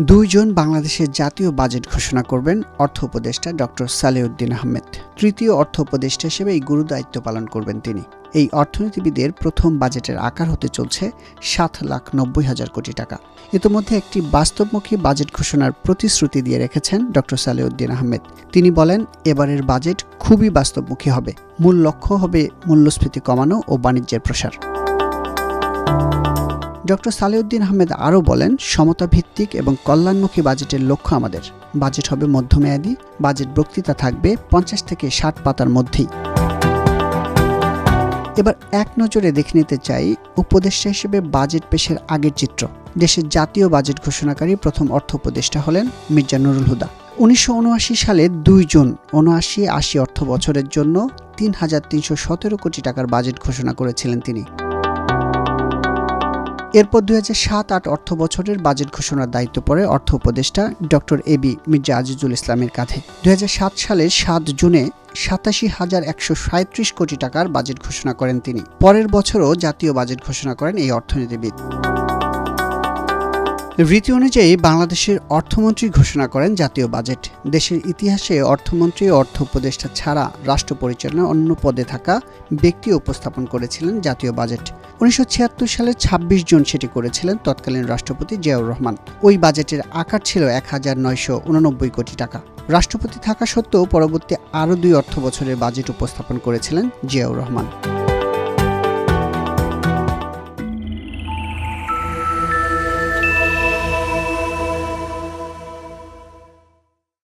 দুইজন বাংলাদেশের জাতীয় বাজেট ঘোষণা করবেন অর্থ উপদেষ্টা ডক্টর সালেউদ্দিন আহমেদ। তৃতীয় অর্থ উপদেষ্টা হিসেবে এই গুরু দায়িত্ব পালন করবেন তিনি। এই অর্থনীতিবিদের প্রথম বাজেটের আকার হতে চলছে 7,90,000 কোটি টাকা। ইতোমধ্যে একটি বাস্তবমুখী বাজেট ঘোষণার প্রতিশ্রুতি দিয়ে রেখেছেন ডক্টর সালেউদ্দিন আহমেদ। তিনি বলেন, এবারের বাজেট খুবই বাস্তবমুখী হবে। মূল লক্ষ্য হবে মূল্যস্ফীতি কমানো ও বাণিজ্যের প্রসার। ডক্টর সালেউদ্দিন আহমেদ আরও বলেন, সমতা ভিত্তিক এবং কল্যাণমুখী বাজেটের লক্ষ্য আমাদের। বাজেট হবে মধ্যমেয়াদী। বাজেট বক্তৃতা থাকবে 50 থেকে 60 পাতার মধ্যেই। এবার এক নজরে দেখে নিতে চাই উপদেষ্টা হিসেবে বাজেট পেশের আগের চিত্র। দেশের জাতীয় বাজেট ঘোষণাকারী প্রথম অর্থ উপদেষ্টা হলেন মির্জা নুরুল হুদা। 1979 সালে 2 জুন 79-80 অর্থ বছরের জন্য 3,317 কোটি টাকার বাজেট ঘোষণা করেছিলেন তিনি। এরপর 2007-08 অর্থ বছরের বাজেট ঘোষণার দায়িত্ব পড়ে অর্থ উপদেষ্টা ডক্টর এবি মির্জা আজিজুল ইসলামের কাঁধে। 2007 সালের 7 জুনে 87,137 কোটি টাকার বাজেট ঘোষণা করেন তিনি। পরের বছরও জাতীয় বাজেট ঘোষণা করেন এই অর্থনীতিবিদ। রীতি অনুযায়ী বাংলাদেশের অর্থমন্ত্রী ঘোষণা করেন জাতীয় বাজেট। দেশের ইতিহাসে অর্থমন্ত্রী ও অর্থ উপদেষ্টা ছাড়া রাষ্ট্র পরিচালনায় অন্য পদে থাকা ব্যক্তি উপস্থাপন করেছিলেন জাতীয় বাজেট। 1976 সালের 26 জুন সেটি করেছিলেন তৎকালীন রাষ্ট্রপতি জিয়াউর রহমান। ওই বাজেটের আকার ছিল 1,989 কোটি টাকা। রাষ্ট্রপতি থাকা সত্ত্বেও পরবর্তী আরও 2 অর্থ বছরের বাজেট উপস্থাপন করেছিলেন জিয়াউর রহমান।